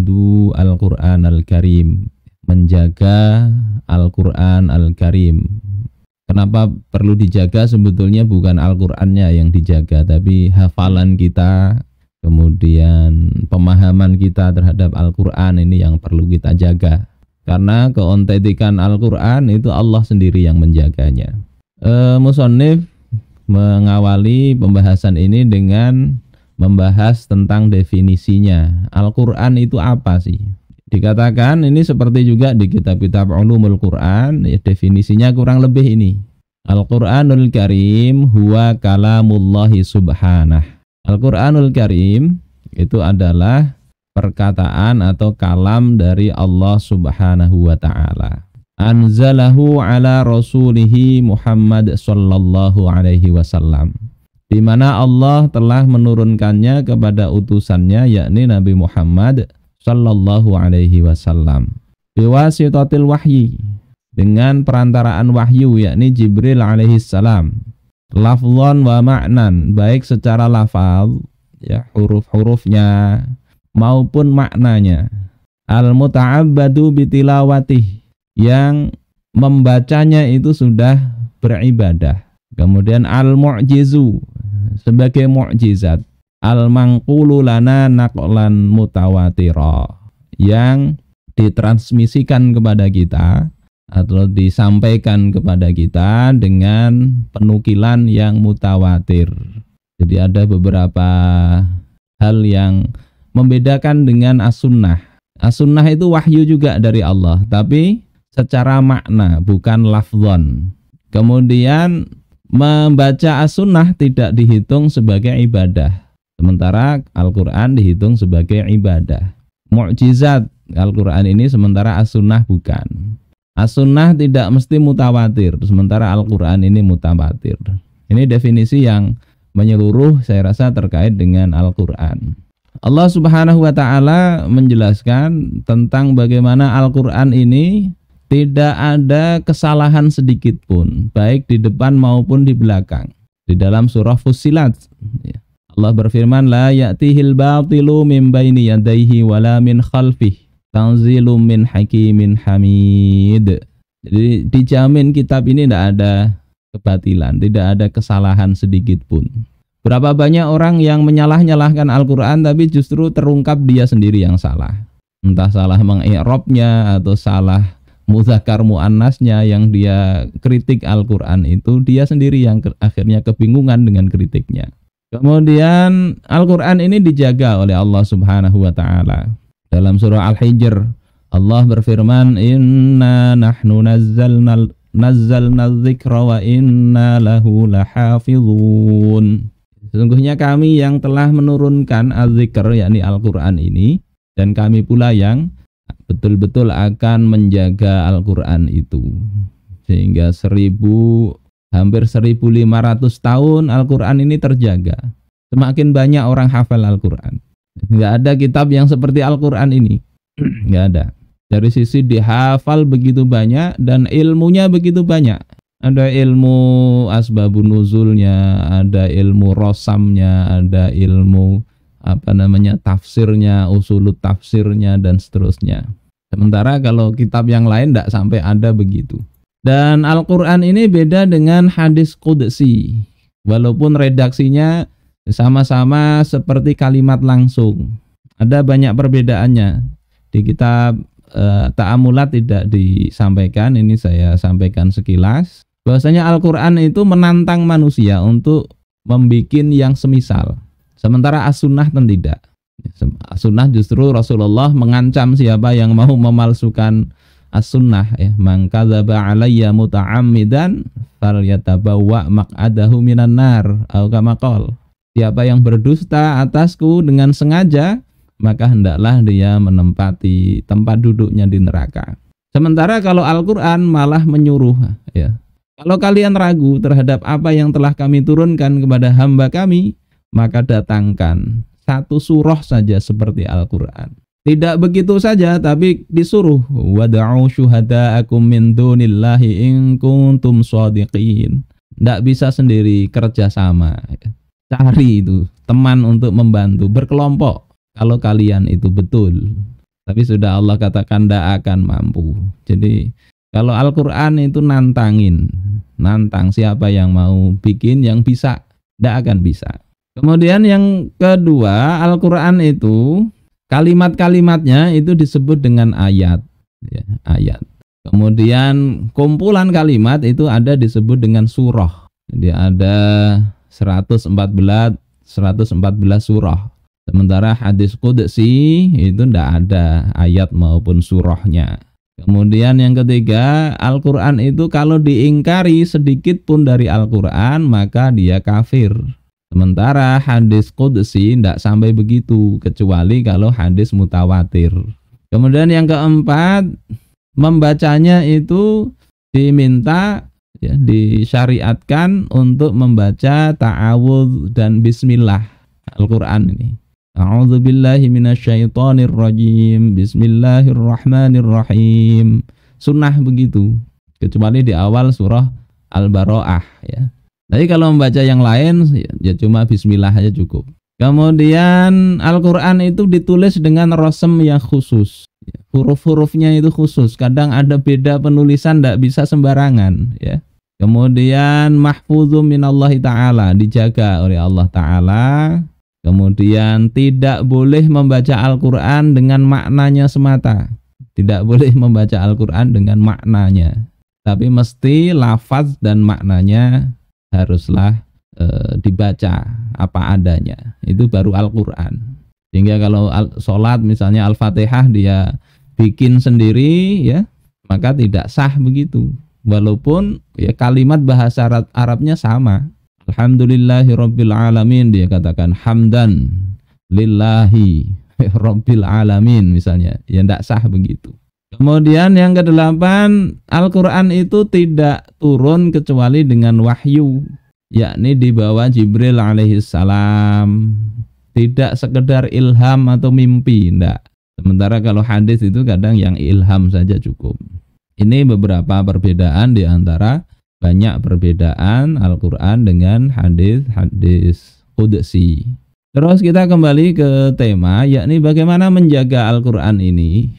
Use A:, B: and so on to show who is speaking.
A: hifdhu Al-Qur'an Al-Karim, menjaga Al-Qur'an Al-Karim. Kenapa perlu dijaga? Sebetulnya bukan Al-Qur'annya yang dijaga, tapi hafalan kita, kemudian pemahaman kita terhadap Al-Qur'an ini yang perlu kita jaga. Karena keontentikan Al-Qur'an itu Allah sendiri yang menjaganya. Musannif mengawali pembahasan ini dengan membahas tentang definisinya. Al-Qur'an itu apa sih? Dikatakan ini seperti juga di kitab-kitab Ulumul Quran, ya, definisinya kurang lebih ini. Al-Qur'anul Karim huwa kalamullahi subhanah. Al-Qur'anul Karim itu adalah perkataan atau kalam dari Allah Subhanahu wa ta'ala. Anzalahu ala rasulihi Muhammad sallallahu alaihi wasallam, di mana Allah telah menurunkannya kepada utusannya, yakni Nabi Muhammad sallallahu alaihi wasallam, biwasitatil wahyi, dengan perantaraan wahyu, yakni Jibril alaihi salam, lafzan wa ma'nan, baik secara lafal, ya, huruf-hurufnya maupun maknanya, al-muta'abbadu bitilawatih, yang membacanya itu sudah beribadah. Kemudian al-mu'jizu, sebagai mukjizat, al-manqulu lana naqlan mutawatira, yang ditransmisikan kepada kita atau disampaikan kepada kita dengan penukilan yang mutawatir. Jadi ada beberapa hal yang membedakan dengan as-sunnah. As-sunnah itu wahyu juga dari Allah, tapi secara makna, bukan lafzon. Kemudian membaca as-sunnah tidak dihitung sebagai ibadah, sementara Al-Quran dihitung sebagai ibadah. Mukjizat Al-Quran ini, sementara as-sunnah bukan. As-sunnah tidak mesti mutawatir, sementara Al-Quran ini mutawatir. Ini definisi yang menyeluruh saya rasa terkait dengan Al-Quran. Allah Subhanahu wa ta'ala menjelaskan tentang bagaimana Al-Quran ini tidak ada kesalahan sedikit pun, baik di depan maupun di belakang. Di dalam surah Fussilat, Allah berfirman, la ya'tihil batilu min baini yadayhi wala min khalfih, tanzilum min hakimin hamid. Jadi dijamin kitab ini tidak ada kebatilan, tidak ada kesalahan sedikit pun. Berapa banyak orang yang menyalah-nyalahkan Al-Quran, tapi justru terungkap dia sendiri yang salah. Entah salah mengi'rabnya atau salah muzakkar muannasnya, yang dia kritik Al-Quran itu dia sendiri yang akhirnya kebingungan dengan kritiknya. Kemudian Al-Quran ini dijaga oleh Allah Subhanahu wa ta'ala. Dalam surah Al-Hijr, Allah berfirman, inna nahnu nazzalna dzikra wa inna lahu lahafizun. Sesungguhnya kami yang telah menurunkan az-zikr, yakni Al-Quran ini, dan kami pula yang betul-betul akan menjaga Al-Quran itu. Sehingga hampir 1.500 tahun Al-Quran ini terjaga. Semakin banyak orang hafal Al-Quran. Nggak ada kitab yang seperti Al-Quran ini. Nggak ada. Dari sisi dihafal begitu banyak dan ilmunya begitu banyak. Ada ilmu asbabun nuzulnya, ada ilmu rosamnya, ada ilmu tafsirnya, usulut tafsirnya, dan seterusnya. Sementara kalau kitab yang lain tidak sampai ada begitu. Dan Al-Quran ini beda dengan hadis qudsi, walaupun redaksinya sama-sama seperti kalimat langsung. Ada banyak perbedaannya. Di kitab Ta'amulat tidak disampaikan, ini saya sampaikan sekilas. Bahwasanya Al-Quran itu menantang manusia untuk membuat yang semisal. Sementara as-sunnah tidak. As-sunnah justru Rasulullah mengancam siapa yang mau memalsukan as-sunnah, ya, man kadzaba alayya muta'ammidan falyatabawwa maq'adahu minan nar, atau kama qala. Siapa yang berdusta atasku dengan sengaja, maka hendaklah dia menempati tempat duduknya di neraka. Sementara kalau Al-Quran malah menyuruh, ya, kalau kalian ragu terhadap apa yang telah kami turunkan kepada hamba kami, maka datangkan satu surah saja seperti Al-Quran. Tidak begitu saja, tapi disuruh wad'u syuhada'akum min dunillahi in kuntum shadiqin. Tidak bisa sendiri, kerjasama. Cari itu teman untuk membantu, berkelompok kalau kalian itu betul. Tapi sudah Allah katakan tidak akan mampu. Jadi kalau Al-Quran itu nantang siapa yang mau bikin yang bisa, tidak akan bisa. Kemudian yang kedua, Al-Quran itu kalimat-kalimatnya itu disebut dengan ayat, ya, ayat. Kemudian kumpulan kalimat itu ada disebut dengan surah. Jadi ada 114 surah. Sementara hadis qudsi itu tidak ada ayat maupun surahnya. Kemudian yang ketiga, Al-Quran itu kalau diingkari sedikit pun dari Al-Quran maka dia kafir. Sementara hadis qudsi tidak sampai begitu, kecuali kalau hadis mutawatir. Kemudian yang keempat, membacanya itu diminta, ya, disyariatkan untuk membaca ta'awudz dan bismillah Al-Quran ini. A'udzubillahi minasyaitonirrajim. Bismillahirrahmanirrahim. Sunnah begitu. Kecuali di awal surah Al-Bara'ah, ya. Tapi kalau membaca yang lain ya cuma bismillah aja cukup. Kemudian Al-Quran itu ditulis dengan rasm yang khusus. Huruf-hurufnya itu khusus. Kadang ada beda penulisan, tidak bisa sembarangan, ya. Kemudian mahfuzum minallahi ta'ala, dijaga oleh Allah Ta'ala. Kemudian tidak boleh membaca Al-Quran dengan maknanya semata. Tidak boleh membaca Al-Quran dengan maknanya. Tapi mesti lafaz dan maknanya haruslah dibaca apa adanya. Itu baru Al-Quran. Sehingga kalau sholat misalnya Al-Fatihah dia bikin sendiri, ya, maka tidak sah begitu. Walaupun ya kalimat bahasa Arabnya sama. Alhamdulillahi Rabbil Alamin, dia katakan hamdan lillahi Rabbil Alamin misalnya, ya tidak sah begitu. Kemudian yang kedelapan, Al-Quran itu tidak turun kecuali dengan wahyu, yakni di bawah Jibril alaihissalam. Tidak sekedar ilham atau mimpi, tidak. Sementara kalau hadis itu kadang yang ilham saja cukup. Ini beberapa perbedaan di antara banyak perbedaan Al-Quran dengan hadis qudsi. Terus kita kembali ke tema, yakni bagaimana menjaga Al-Quran ini.